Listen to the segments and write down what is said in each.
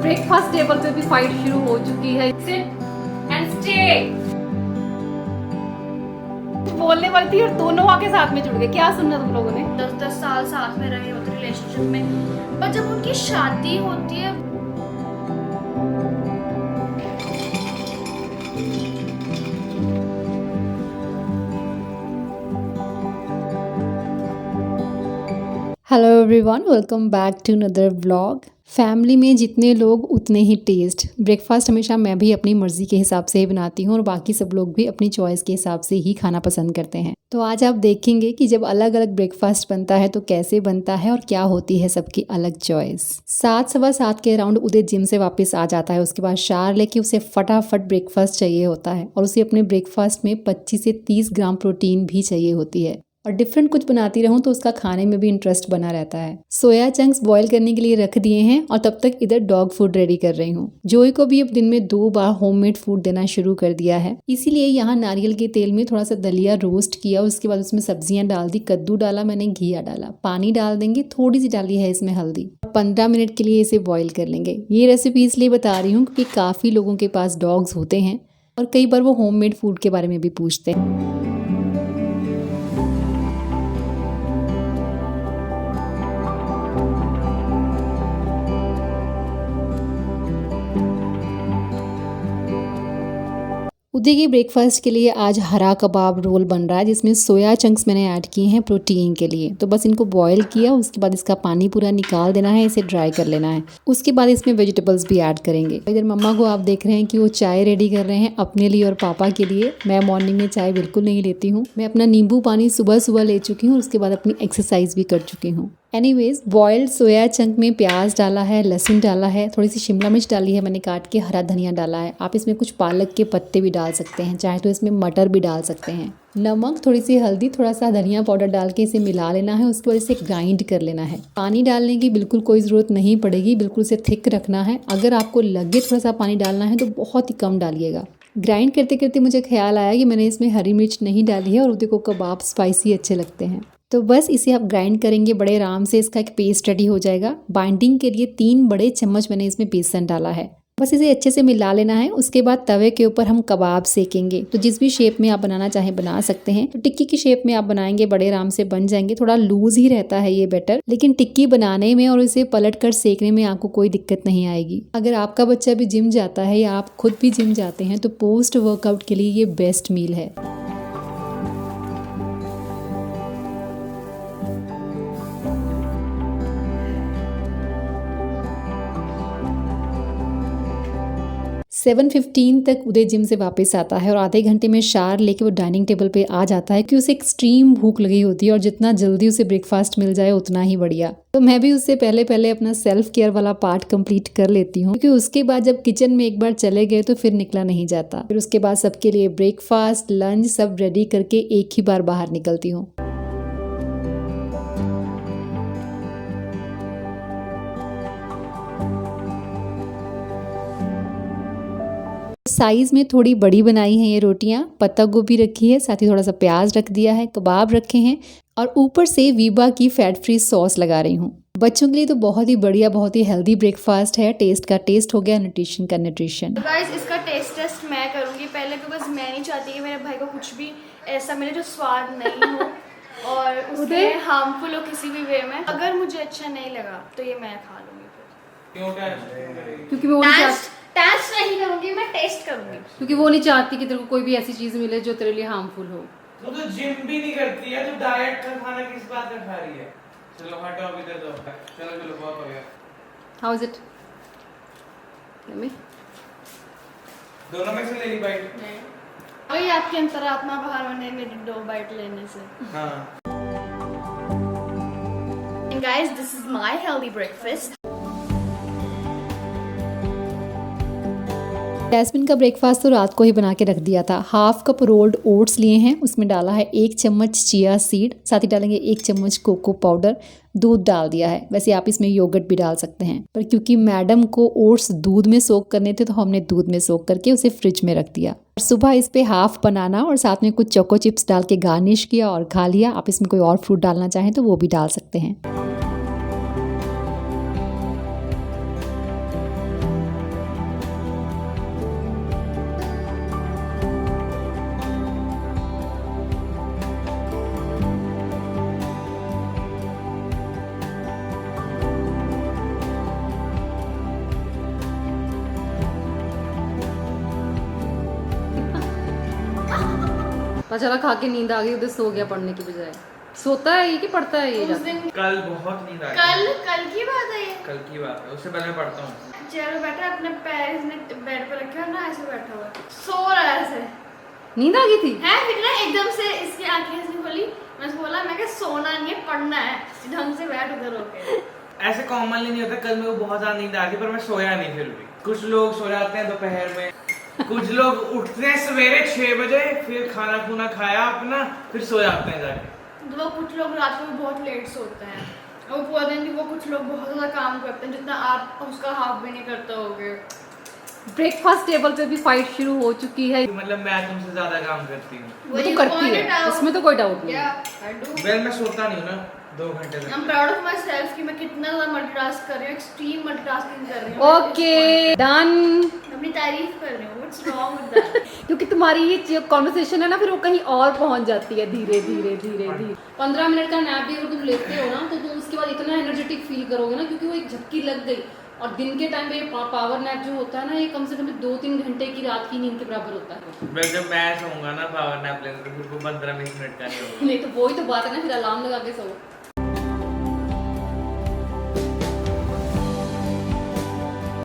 Breakfast table पे भी fight शुरू हो चुकी है। सिट एंड स्टे बोलने वाली थी और दोनों आके साथ में जुड़ गए। क्या सुनना तुम लोगों ने? 10-10 साल साथ में रहे होते रिलेशनशिप में, पर जब उनकी शादी होती है hello everyone, welcome back to another vlog. Family में जितने लोग उतने ही टेस्ट। ब्रेकफास्ट हमेशा मैं भी अपनी मर्जी के हिसाब से ही बनाती हूँ और बाकी सब लोग भी अपनी चॉइस के हिसाब से ही खाना पसंद करते हैं। तो आज आप देखेंगे कि जब अलग अलग ब्रेकफास्ट बनता है तो कैसे बनता है और क्या होती है सबकी अलग चॉइस। 7-7:15 के अराउंड उदय जिम से वापस आ जाता है। उसके बाद शार लेके उसे फटाफट ब्रेकफास्ट चाहिए होता है और उसे अपने ब्रेकफास्ट में 25 से 30 ग्राम प्रोटीन भी चाहिए होती है। और डिफरेंट कुछ बनाती रहूं तो उसका खाने में भी इंटरेस्ट बना रहता है। सोया चंक्स बॉईल करने के लिए रख दिए हैं और तब तक इधर डॉग फूड रेडी कर रही हूँ। जोई को भी अब दिन में 2 बार होममेड फूड देना शुरू कर दिया है। इसीलिए यहाँ नारियल के तेल में थोड़ा सा दलिया रोस्ट किया, उसके बाद उसमें सब्जियां डाल दी, कद्दू डाला, मैंने घिया डाला, पानी डाल देंगे, थोड़ी सी डाली है इसमें हल्दी। 15 मिनट के लिए इसे बॉईल कर लेंगे। ये रेसिपी इसलिए बता रही हूँ क्योंकि काफी लोगों के पास डॉग्स होते हैं और कई बार वो होममेड फूड के बारे में भी पूछते हैं। उदय के ब्रेकफास्ट के लिए आज हरा कबाब रोल बन रहा है जिसमें सोया चंक्स मैंने ऐड किए हैं प्रोटीन के लिए। तो बस इनको बॉईल किया, उसके बाद इसका पानी पूरा निकाल देना है, इसे ड्राई कर लेना है। उसके बाद इसमें वेजिटेबल्स भी ऐड करेंगे। इधर मम्मा को आप देख रहे हैं कि वो चाय रेडी कर रहे हैं अपने लिए और पापा के लिए। मैं मॉर्निंग में चाय बिल्कुल नहीं लेती हूँ। मैं अपना नींबू पानी सुबह सुबह ले चुकी हूँ, उसके बाद अपनी एक्सरसाइज भी कर चुकी हूँ। एनीवेज, बॉइल्ड सोया चंक में प्याज डाला है, लहसुन डाला है, थोड़ी सी शिमला मिर्च डाली है मैंने काट के, हरा धनिया डाला है। आप इसमें कुछ पालक के पत्ते भी डाल सकते हैं, चाहे तो इसमें मटर भी डाल सकते हैं। नमक, थोड़ी सी हल्दी, थोड़ा सा धनिया पाउडर डाल के इसे मिला लेना है। उसके बाद इसे ग्राइंड कर लेना है। पानी डालने की बिल्कुल कोई ज़रूरत नहीं पड़ेगी, बिल्कुल इसे थिक रखना है। अगर आपको लगे थोड़ा सा पानी डालना है तो बहुत ही कम डालिएगा। ग्राइंड करते करते मुझे ख्याल आया कि मैंने इसमें हरी मिर्च नहीं डाली है और उदय को कबाब स्पाइसी अच्छे लगते हैं। तो बस इसे आप ग्राइंड करेंगे बड़े आराम से, इसका एक पेस्ट रेडी हो जाएगा। बाइंडिंग के लिए 3 बड़े चम्मच मैंने इसमें बेसन डाला है। बस इसे अच्छे से मिला लेना है। उसके बाद तवे के ऊपर हम कबाब सेकेंगे। तो जिस भी शेप में आप बनाना चाहें बना सकते हैं। तो टिक्की की शेप में आप बनाएंगे, बड़े आराम से बन जाएंगे। थोड़ा लूज ही रहता है ये बैटर, लेकिन टिक्की बनाने में और इसे पलट कर सेकने में आपको कोई दिक्कत नहीं आएगी। अगर आपका बच्चा भी जिम जाता है या आप खुद भी जिम जाते हैं तो पोस्ट वर्कआउट के लिए ये बेस्ट मील है। सेवन 15 तक उदय जिम से वापस आता है और आधे घंटे में शार लेके वो डाइनिंग टेबल पे आ जाता है कि उसे एक्सट्रीम भूख लगी होती है और जितना जल्दी उसे ब्रेकफास्ट मिल जाए उतना ही बढ़िया। तो मैं भी उससे पहले पहले अपना सेल्फ केयर वाला पार्ट कंप्लीट कर लेती हूँ, क्योंकि उसके बाद जब किचन में एक बार चले गए तो फिर निकला नहीं जाता। फिर उसके बाद सबके लिए ब्रेकफास्ट, लंच सब रेडी करके एक ही बार बाहर निकलती हूँ। साइज में थोड़ी बड़ी बनाई हैं ये रोटियां। पत्ता गोभी रखी है, साथ ही थोड़ा सा प्याज रख दिया है, कबाब रखे हैं और ऊपर से वीबा की फैट फ्री सॉस लगा रही हूँ। बच्चों के लिए तो बहुत ही बढ़िया, बहुत ही हेल्दी ब्रेकफास्ट है। टेस्ट का टेस्ट हो गया, न्यूट्रिशन का न्यूट्रिशन। तो गाइस इसका टेस्ट मैं करूँगी पहले, बिकॉज मैं नहीं चाहती कि मेरे भाई को कुछ भी ऐसा मिले जो स्वाद नहीं हो और उसके हार्मफुल हो किसी भी वे में। अगर मुझे अच्छा नहीं लगा तो ये मैं खा लूँगी। क्यों? क्योंकि वो टेस्ट नहीं करूंगी, मैं टेस्ट करूंगी। क्योंकि वो नहीं चाहती कि तेरे को कोई भी ऐसी चीज मिले जो तेरे लिए हार्मफुल हो। वो तो जिम भी नहीं करती है, तो डाइट का खाना किस बात का खा रही है? चलो हटाओ, इधर दो। चलो चलो, बहुत हो गया। How is it? Let me. दोनों में से ले ली बाइट? नहीं, वही आपकी अंतरात्मा बाहर होने मेरी 2 बाइट लेने से। हाँ। And guys, this is my healthy breakfast. Jasmine का ब्रेकफास्ट तो रात को ही बना के रख दिया था। 1/2 कप रोल्ड ओट्स लिए हैं, उसमें डाला है 1 चम्मच चिया सीड, साथ ही डालेंगे 1 चम्मच कोको पाउडर, दूध डाल दिया है। वैसे आप इसमें योगर्ट भी डाल सकते हैं, पर क्योंकि मैडम को ओट्स दूध में सोक करने थे तो हमने दूध में सोक करके उसे फ्रिज में रख दिया। और सुबह इस पे हाफ बनाना और साथ में कुछ चोको चिप्स डाल के गार्निश किया और खा लिया। आप इसमें कोई और फ्रूट डालना चाहें तो वो भी डाल सकते हैं। पता चला खा के नींद आ गई, उधर सो गया पढ़ने की बजाय। सोता है ये कि पढ़ता है ये? उस दिन कल बहुत नींद आ गई। कल की बात है ये। कल की बात है, उससे पहले मैं पढ़ता हूँ। चेयर पे बैठा, अपने पैर इसने बेड पे रखे और ना ऐसे बैठा हुआ है। सो रहा है ऐसे। नींद आ गई थी है फिर ना एकदम से इसकी आंखें ऐसे खोली, मैं उसको बोला मैं क्या सोना नहीं है पढ़ना है, ढंग से बैठ उधर होके। ऐसे कॉमनली नहीं होता। कल मेरे को बहुत ज्यादा नींद आ गई पर मैं सोया नहीं। फिर भी कुछ लोग सो जाते हैं दोपहर में, कुछ लोग उठते हैं सवेरे 6 बजे, फिर खाना खुना खाया अपना, फिर सो जाते हैं जाके। तो कुछ लोग रात को भी बहुत लेट सोते हैं और पूरा दिन भी वो कुछ लोग बहुत ज्यादा काम करते हैं जितना आप उसका हाफ भी नहीं करते होगे। ब्रेकफास्ट टेबल पे भी फाइट शुरू हो चुकी है। मतलब मैं तुमसे ज्यादा काम करती हूँ। वो तो करती है, उसमें तो कोई डाउट नहीं। वेल मैं सोता नहीं हूँ ना 2 घंटे तक। I'm proud of myself कि मैं कितना ज्यादा मल्टीटास्क कर रही हूँ, एक्सट्रीम मल्टीटास्किंग कर रही हूँ। Okay done. अपनी तारीफ कर रही हूँ। What's wrong with that? क्योंकि तुम्हारी ये कॉन्वर्सेशन है ना, फिर वो कहीं और पहुंच जाती है धीरे धीरे धीरे धीरे। 15 मिनट का नैप भी अगर तुम लेते हो ना तो तुम उसके बाद इतना एनर्जेटिक फील करोगे ना, क्योंकि वो एक झपकी लग गई। और दिन के टाइम पे पावर नैप जो होता है ना, ये कम से कम 2-3 घंटे की रात की नींद के बराबर होता है। जब मैं सोऊंगा ना पावर नैप लेने तो फिर वो 15-20 मिनट का नहीं होगा। नहीं तो वही तो बात है ना, फिर अलार्म लगा के सो।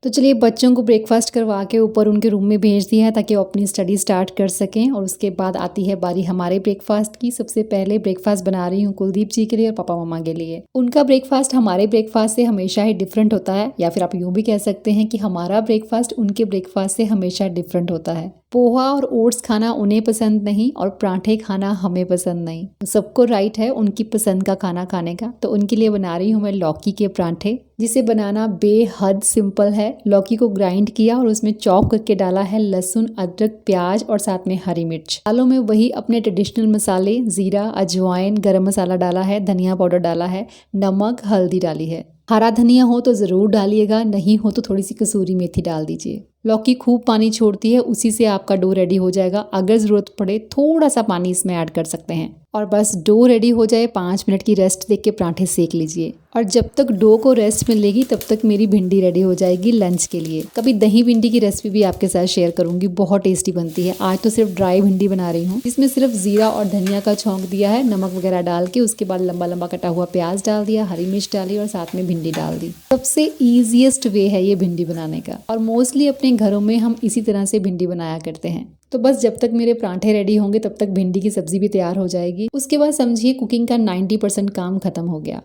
तो चलिए बच्चों को ब्रेकफास्ट करवा के ऊपर उनके रूम में भेज दिया है ताकि वो अपनी स्टडी स्टार्ट कर सकें। और उसके बाद आती है बारी हमारे ब्रेकफास्ट की। सबसे पहले ब्रेकफास्ट बना रही हूँ कुलदीप जी के लिए और पापा मम्मा के लिए। उनका ब्रेकफास्ट हमारे ब्रेकफास्ट से हमेशा ही डिफरेंट होता है, या फिर आप यूँ भी कह सकते हैं कि हमारा ब्रेकफास्ट उनके ब्रेकफास्ट से हमेशा डिफरेंट होता है। पोहा और ओट्स खाना उन्हें पसंद नहीं और पराठे खाना हमें पसंद नहीं। तो सबको राइट है उनकी पसंद का खाना खाने का। तो उनके लिए बना रही हूँ मैं लौकी के पराठे, जिसे बनाना बेहद सिंपल है। लौकी को ग्राइंड किया और उसमें चॉप करके डाला है लहसुन, अदरक, प्याज और साथ में हरी मिर्च। दालों में वही अपने ट्रेडिशनल मसाले जीरा, अजवाइन, गरम मसाला डाला है, धनिया पाउडर डाला है, नमक, हल्दी डाली है। हरा धनिया हो तो ज़रूर डालिएगा, नहीं हो तो थोड़ी सी कसूरी मेथी डाल दीजिए। लौकी खूब पानी छोड़ती है, उसी से आपका डो रेडी हो जाएगा। अगर ज़रूरत पड़े थोड़ा सा पानी इसमें ऐड कर सकते हैं। और बस डो रेडी हो जाए 5 मिनट की रेस्ट देके पराठे सेक लीजिए। और जब तक डो को रेस्ट मिलेगी तब तक मेरी भिंडी रेडी हो जाएगी लंच के लिए। कभी दही भिंडी की रेसिपी भी आपके साथ शेयर करूंगी, बहुत टेस्टी बनती है। आज तो सिर्फ ड्राई भिंडी बना रही हूँ, इसमें सिर्फ जीरा और धनिया का छौंक दिया है, नमक वगैरह डाल के। उसके बाद लंबा लंबा कटा हुआ प्याज डाल दिया, हरी मिर्च डाली और साथ में भिंडी डाल दी। सबसे ईजिएस्ट वे है ये भिंडी बनाने का, और मोस्टली अपने घरों में हम इसी तरह से भिंडी बनाया करते हैं। तो बस जब तक मेरे पराठे रेडी होंगे तब तक भिंडी की सब्जी भी तैयार हो जाएगी। उसके बाद समझिए कुकिंग का 90% काम खत्म हो गया।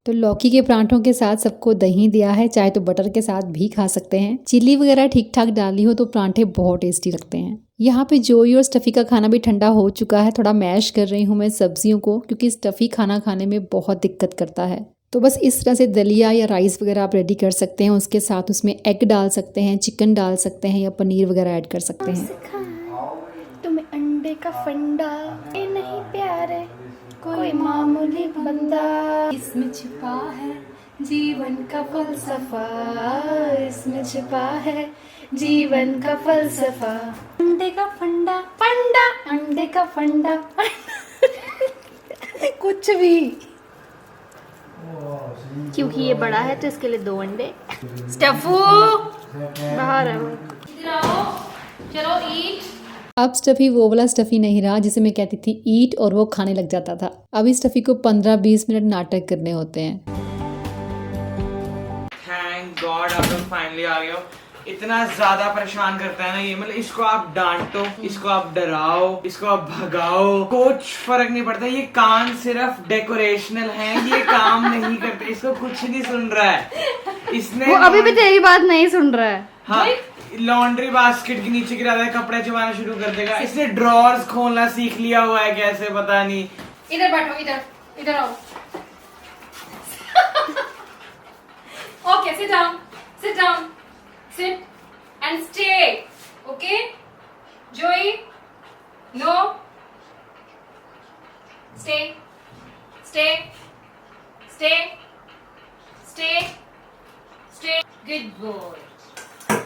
तो लौकी के पराठों के साथ सबको दही दिया है, चाहे तो बटर के साथ भी खा सकते हैं। चिली वगैरह ठीक ठाक डाली हो तो पराठे बहुत टेस्टी लगते हैं। यहाँ पे जोई और स्टफ़ी का खाना भी ठंडा हो चुका है। थोड़ा मैश कर रही हूँ मैं सब्जियों को, क्योंकि स्टफ़ी खाना खाने में बहुत दिक्कत करता है। तो बस इस तरह से दलिया या राइस वगैरह आप रेडी कर सकते हैं। उसके साथ उसमें एग डाल सकते हैं, चिकन डाल सकते हैं या पनीर वगैरह ऐड कर सकते हैं। तुम्हें अंडे का फंडा ये नहीं प्यारे, कोई मामूली बंदा, इसमें छिपा है जीवन का फलसफा, इसमें छिपा है जीवन का फलसफा। अंडे का फंडा, फंडा, अंडे का फंडा कुछ भी। क्योंकि ये बड़ा है तो इसके लिए 2 अंडे। स्टफू बाहर है वो। इधर आओ, चलो ईट। अब स्टफ़ी वो वाला स्टफ़ी नहीं रहा जिसे मैं कहती थी ईट और वो खाने लग जाता था। अब इस स्टफ़ी को 15-20 मिनट नाटक करने होते हैं। थैंक गॉड आप लोग फाइनली आ गए हो। इतना ज्यादा परेशान करता है ना ये, मतलब इसको आप डांटो, इसको आप डराओ, इसको आप भगाओ, कुछ फर्क नहीं पड़ता। ये कान सिर्फ डेकोरेशनल है, ये काम नहीं करते। इसको कुछ नहीं सुन रहा है। इसने वो अभी भी तेरी बात नहीं सुन रहा है। हाँ, लॉन्ड्री बास्केट के नीचे गिरा देगा, कपड़े चबाना शुरू कर देगा। इसने ड्रॉर्स खोलना सीख लिया हुआ है, कैसे पता नहीं। इधर बैठो, इधर आओ। Okay, sit down, sit and stay. Okay, Joey, no, stay stay stay stay stay, good boy.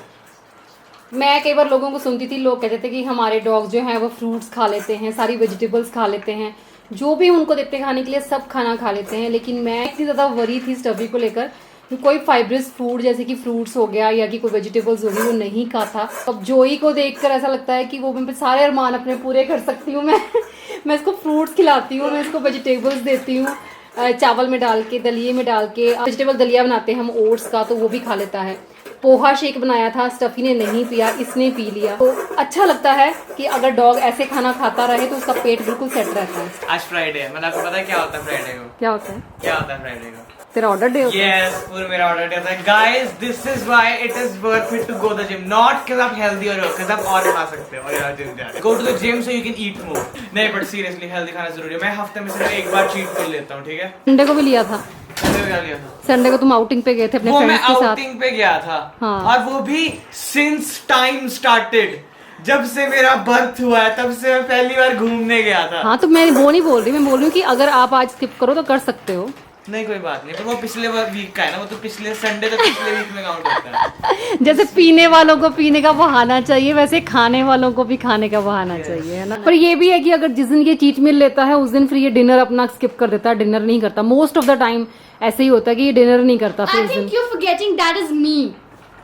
मैं कई बार लोगों को सुनती थी, लोग कहते थे कि हमारे डॉग जो हैं वो फ्रूट्स खा लेते हैं, सारी वेजिटेबल्स खा लेते हैं, जो भी उनको देते खाने के लिए सब खाना खा लेते हैं। लेकिन मैं इतनी ज़्यादा वरी थी स्टबी को लेकर कि कोई फाइब्रस फूड जैसे कि फ्रूट्स हो गया या कि कोई वेजिटेबल्स हो गई वो नहीं खाता। अब जोई को देखकर ऐसा लगता है कि वो मैं सारे अरमान अपने पूरे कर सकती हूँ। मैं इसको फ्रूट्स खिलाती हूँ, मैं इसको वेजिटेबल्स देती हूँ, चावल में डाल के, दलिए में डाल के। वेजिटेबल दलिया बनाते हैं हम ओट्स का, तो वो भी खा लेता है। पोहा शेक बनाया था, स्टफी ने नहीं पिया, इसने पी लिया। तो अच्छा लगता है कि अगर डॉग ऐसे खाना खाता रहे तो उसका पेट बिल्कुल सेट रहता है। आज फ्राइडे है, मतलब आपको पता है क्या होता है फ्राइडे को? क्या होता है? क्या होता है फ्राइडे को? तेरा ऑर्डर डे होता है? Yes, पूरा मेरा ऑर्डर डे होता है। Guys, this is why it is worth it to go to the gym. Not because आप healthy हो रहे हो, because आप और खा सकते हो और यार जिम जा रहे हो। Go to the gym so you can eat more. नहीं, but seriously healthy खाना जरूरी है। मैं हफ्ते में सिर्फ एक बार चीट कर लेता हूँ, ठीक है? संडे को भी लिया था। संडे को क्या लिया था? संडे को तुम आउटिंग पे गए थे अपने वो मैं फ्रेंड्स के साथ। आउटिंग पे गया था, हाँ। और वो भी since time started, जब से मेरा बर्थ हुआ है तब से मैं पहली बार घूमने गया था। हाँ, तो मैं वो नहीं बोल रही, मैं बोल रही हूँ कि अगर आप आज स्किप करो तो कर सकते हो। नहीं, कोई बात नहीं, पर वो पिछले वीक का है ना, वो तो पिछले संडे तक पिछले वीक में काउंट होता है। जैसे पीने वालों को पीने का बहाना चाहिए, वैसे खाने वालों को भी खाने का बहाना चाहिए, है ना। पर ये भी है कि अगर जिस दिन ये चीट मील लेता है उस दिन फिर ये डिनर अपना स्किप कर देता है, डिनर नहीं करता। मोस्ट ऑफ द टाइम ऐसे ही होता है कि ये डिनर नहीं करता फिर I उस दिन। think you're forgetting that is me.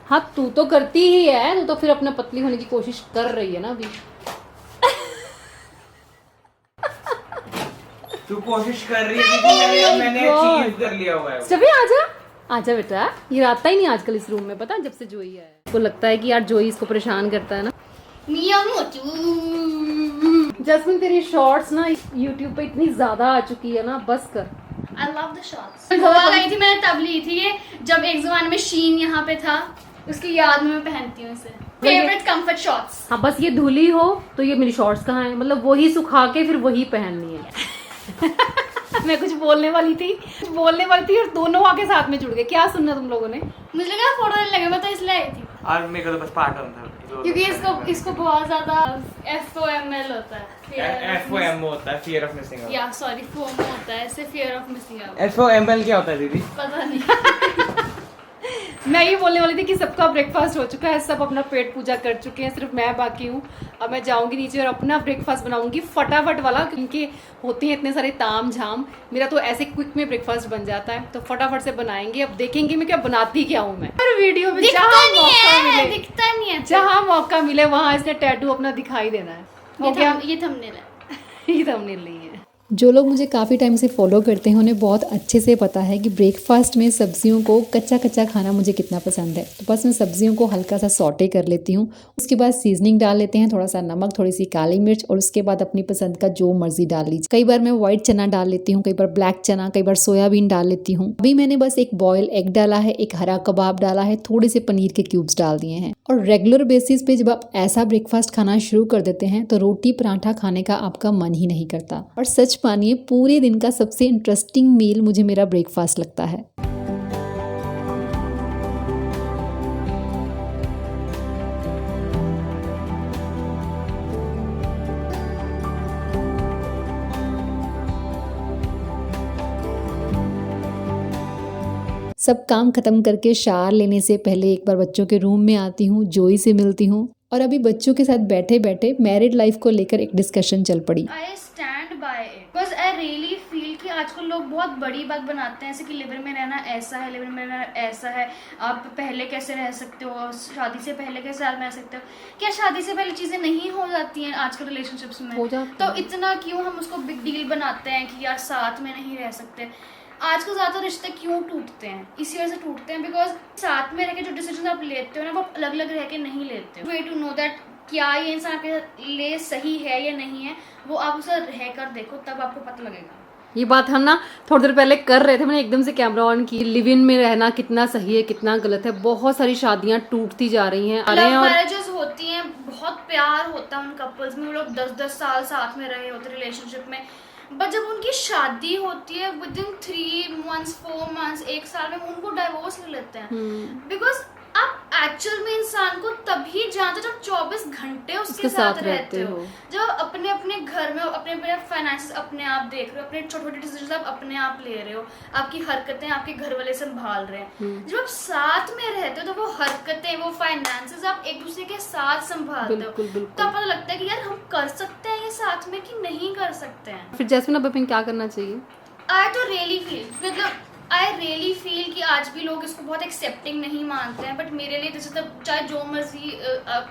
हाँ, तू तो करती ही है, तू तो फिर अपना पतली होने की कोशिश कर रही है ना अभी। तू कोशिश कर रही है कि मैंने अचीव कर लिया हुआ है। चलो आजा आजा बेटा, ये आता ही नहीं आजकल इस रूम में, पता है जब से जोई है। को लगता है कि यार जोई इसको परेशान करता है ना। Mia mochu. जैस्मिन, तेरी शॉर्ट्स ना YouTube पे इतनी ज्यादा आ चुकी है ना, बस कर। I love the shots. Goa गई थी, मैंने तब ली थी ये, जब एक जमाने में शीन यहाँ पे था, उसकी याद में मैं पहनती हूँ इसे। Favourite comfort shorts. हाँ, बस ये धुली हो तो ये मेरी शॉर्ट्स कहाँ है, मतलब वही सुखा के फिर वही पहननी है। मैं कुछ बोलने वाली थी और दोनों आके साथ में जुड़ गए। क्या सुनना तुम लोगों ने? मुझे लगा फोटो लगे, मैं तो इसलिए आई थी और मेरे को तो बस पार्ट होता है, क्योंकि इसको बहुत ज्यादा FOML होता है। FOMO होता है, फियर ऑफ मिसिंग आउट। या सॉरी, FOMO होता है, इससे fear of missing out. FOML क्या होता है दीदी? पता नहीं। मैं ये बोलने वाली थी कि सबका ब्रेकफास्ट हो चुका है, सब अपना पेट पूजा कर चुके हैं, सिर्फ मैं बाकी हूँ। अब मैं जाऊंगी नीचे और अपना ब्रेकफास्ट बनाऊंगी फटाफट वाला, क्योंकि होते हैं इतने सारे ताम झाम। मेरा तो ऐसे क्विक में ब्रेकफास्ट बन जाता है, तो फटाफट से बनाएंगे। अब देखेंगे मैं क्या बनाती क्या हूँ मैं हर वीडियो में। दिखता नहीं है। जहाँ मौका मिले वहां इसने टैटू अपना दिखाई देना है। हो गया, ये थंबनेल है। ये थंबनेल नहीं है। जो लोग मुझे काफ़ी टाइम से फॉलो करते हैं उन्हें बहुत अच्छे से पता है कि ब्रेकफास्ट में सब्जियों को कच्चा कच्चा खाना मुझे कितना पसंद है। तो बस मैं सब्जियों को हल्का सा सॉटे कर लेती हूँ, उसके बाद सीजनिंग डाल लेते हैं, थोड़ा सा नमक, थोड़ी सी काली मिर्च, और उसके बाद अपनी पसंद का जो मर्जी डाल लीजिए। कई बार मैं व्हाइट चना डाल लेती हूँ, कई बार ब्लैक चना, कई बार सोयाबीन डाल लेती हूँ। अभी मैंने बस एक बॉयल एग डाला है, एक हरा कबाब डाला है, थोड़े से पनीर के क्यूब्स डाल दिए हैं। और रेगुलर बेसिस पे जब आप ऐसा ब्रेकफास्ट खाना शुरू कर देते हैं तो रोटी पराठा खाने का आपका मन ही नहीं करता। और सच मानिए, पूरे दिन का सबसे इंटरेस्टिंग मील मुझे मेरा ब्रेकफास्ट लगता है। सब काम खत्म करके शावर लेने से पहले एक बार बच्चों के रूम में आती हूँ, जोई से मिलती हूँ, और अभी बच्चों के साथ बैठे बैठे मैरिड लाइफ को लेकर एक डिस्कशन चल पड़ी। आई stand by it because I really feel कि आजकल लोग बहुत बड़ी बात बनाते हैं, जैसे कि लिव इन में रहना ऐसा है, लिव इन में रहना ऐसा है, आप पहले कैसे रह सकते हो, शादी से पहले कैसे साथ में रह सकते हो। क्या शादी से पहले चीजें नहीं हो जाती हैं आजकल रिलेशनशिप्स में? तो इतना क्यों हम उसको बिग डील बनाते हैं कि यार साथ में नहीं रह सकते। आजकल ज़्यादा रिश्ते क्यों टूटते हैं? इसी वजह से टूटते हैं बिकॉज साथ में रह के जो डिसीजन आप लेते हो ना, वो अलग अलग रह के नहीं लेते हो। वे टू नो दैट क्या ये इंसान आपके लिए सही है या नहीं है, वो आप उसे रह कर देखो, तब आपको पता लगेगा। ये बात हम ना थोड़ी देर पहले कर रहे थे, मैंने एकदम से कैमरा ऑन की। लिव इन में रहना कितना सही है, कितना गलत है। बहुत सारी शादियां टूटती जा रही हैं। लव मैरिजेस होती हैं, बहुत प्यार होता है उन कपल्स में, वो लोग 10-10 साल साथ में रहे होते रिलेशनशिप में, बट जब उनकी शादी होती है विद इन 3 months 4 months 1 साल में उनको डाइवोर्स ले लेते हैं। बिकॉज आप एक्चुअल में इंसान को तभी जानते जब 24 घंटे उसके साथ रहते हो, जब अपने अपने घर में अपने अपने फाइनेंस अपने आप देख रहे हो, अपने छोटे छोटे डिसीजन आप अपने आप ले रहे हो, आपकी हरकतें आपके घर वाले संभाल रहे हैं। जब आप साथ में रहते हो तो वो हरकतें वो फाइनेंसेस आप एक दूसरे के साथ संभालते हो, तो पता लगता है कि यार हम कर सकते हैं ये साथ में कि नहीं कर सकते हैं। फिर जैस्मिन अब हमें क्या करना चाहिए? आई रियली फील कि आज भी लोग इसको बहुत एक्सेप्टिंग नहीं मानते हैं, बट मेरे लिए जैसे तब चाहे जो मर्जी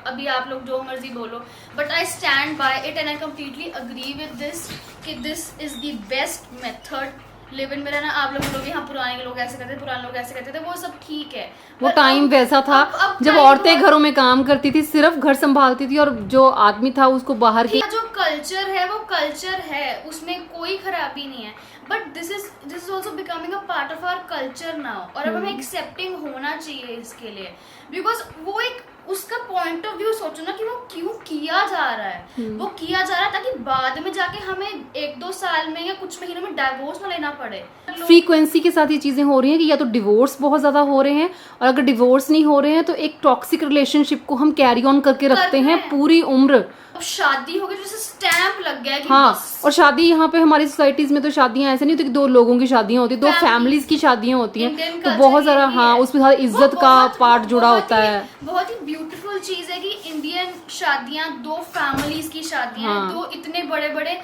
अभी आप लोग जो मर्जी बोलो, but I stand by it and I completely agree with this कि this is the best method live in में रहना। आप लोग बोलोगे हाँ पुराने के लोग ऐसे करते थे, पुराने लोग ऐसे करते थे, वो सब ठीक है। वो टाइम वैसा था जब औरतें घरों में काम करती थी, सिर्फ घर संभालती थी, और जो आदमी था उसको बाहर की जो कल्चर है वो कल्चर है, उसमें कोई खराबी नहीं है, but this is also becoming a part of our culture now. और अब हमें एक्सेप्टिंग होना चाहिए इसके लिए, बिकॉज वो एक उसका पॉइंट ऑफ व्यू सोचो ना कि वो क्यों किया जा रहा है। वो किया जा रहा है ताकि बाद में जाके हमें 1-2 साल में या कुछ महीनों में डाइवोर्स ना लेना पड़े। फ्रीक्वेंसी के साथ ये चीजें हो रही हैं कि या तो डिवोर्स बहुत ज्यादा हो रहे हैं, और अगर डिवोर्स नहीं हो रहे हैं तो एक टॉक्सिक रिलेशनशिप को हम कैरी ऑन करके रखते हैं पूरी उम्र। अब शादी हो गई जैसे स्टैंप लग गया कि हाँ, बस। और शादी यहाँ पे हमारी सोसाइटीज में तो शादियां ऐसे नहीं होती कि 2 लोगों की शादियां होती, 2 फैमिलीज की शादियां होती हैं, तो बहुत सारा हाँ उसमें सारा इज्जत का पार्ट जुड़ा होता है। बहुत ही ब्यूटीफुल चीज है कि इंडियन शादियां 2 फैमिलीज की शादियां हैं, 2 इतने बड़े बड़े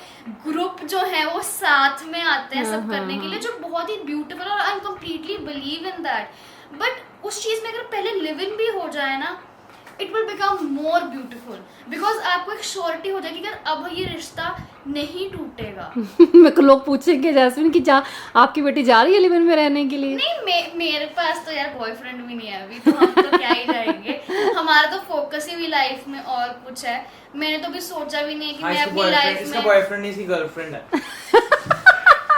ग्रुप जो है वो साथ में आते हैं सब करने के लिए, जो बहुत ही ब्यूटीफुल, और I completely believe in that. But उस चीज में अगर पहले लिव इन भी हो जाए ना, it will become more beautiful, because आपको एक श्योरिटी हो जाएगी कि अब ये रिश्ता नहीं टूटेगा। मेरे को लोग पूछेंगे जैस्मिन कि जा आपकी बेटी जा रही है लिव इन में रहने के लिए? नहीं, मेरे पास तो यार बॉयफ्रेंड भी नहीं है अभी, तो हम तो क्या ही जाएंगे। हमारा तो फोकस ही भी लाइफ में और कुछ है। मैंने तो भी सोचा भी नहीं है कि मैं अपनी लाइफ में, इसका बॉयफ्रेंड नहीं, इसकी गर्लफ्रेंड है।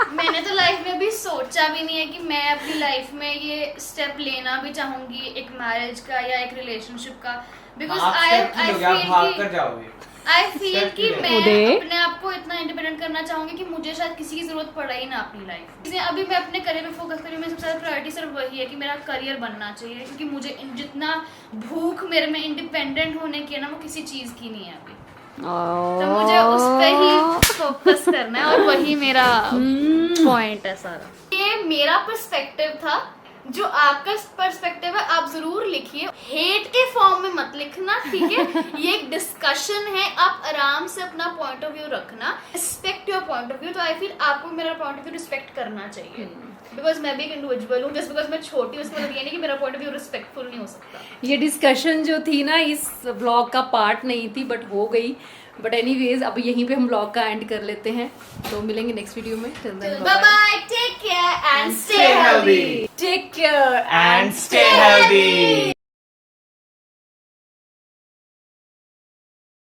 मैंने तो लाइफ में भी सोचा भी नहीं है कि मैं अपनी लाइफ में ये स्टेप लेना भी चाहूंगी, एक मैरिज का या एक रिलेशनशिप का, बिकॉज आई फील कि मैं अपने आप को इतना इंडिपेंडेंट करना चाहूंगी कि मुझे शायद किसी की जरूरत पड़ा ही ना अपनी लाइफ में। अभी मैं अपने करियर पे फोकस करूँ, मेरी सबसे ज्यादा प्रायोरिटी सिर्फ वही है कि मेरा करियर बनना चाहिए, क्योंकि मुझे जितना भूख मेरे में इंडिपेंडेंट होने की है ना, वो किसी चीज की नहीं है अभी। तो मुझे उस पे ही फोकस करना है, और वही मेरा पॉइंट है सारा। ये मेरा पर्सपेक्टिव था, जो आपका पर्सपेक्टिव है आप जरूर लिखिए, हेट के फॉर्म में मत लिखना, ठीक है? ये एक डिस्कशन है, आप आराम से अपना पॉइंट ऑफ व्यू रखना, respect your point of view. तो आई फील आपको मेरा पॉइंट ऑफ व्यू रिस्पेक्ट करना चाहिए, बिकॉज मैं भी एक इंडिविजुअल हूँ। जस्ट बिकॉज मैं छोटी हूँ उसका मतलब ये नहीं कि मेरा पॉइंट ऑफ व्यू रिस्पेक्टफुल नहीं हो सकता। ये डिस्कशन जो थी ना इस व्लॉग का पार्ट नहीं थी, बट हो गई। बट एनीवेज अब यहीं पे हम व्लॉग का एंड कर लेते हैं, तो मिलेंगे नेक्स्ट वीडियो में। Bye bye, take care and stay healthy. Take care and stay healthy.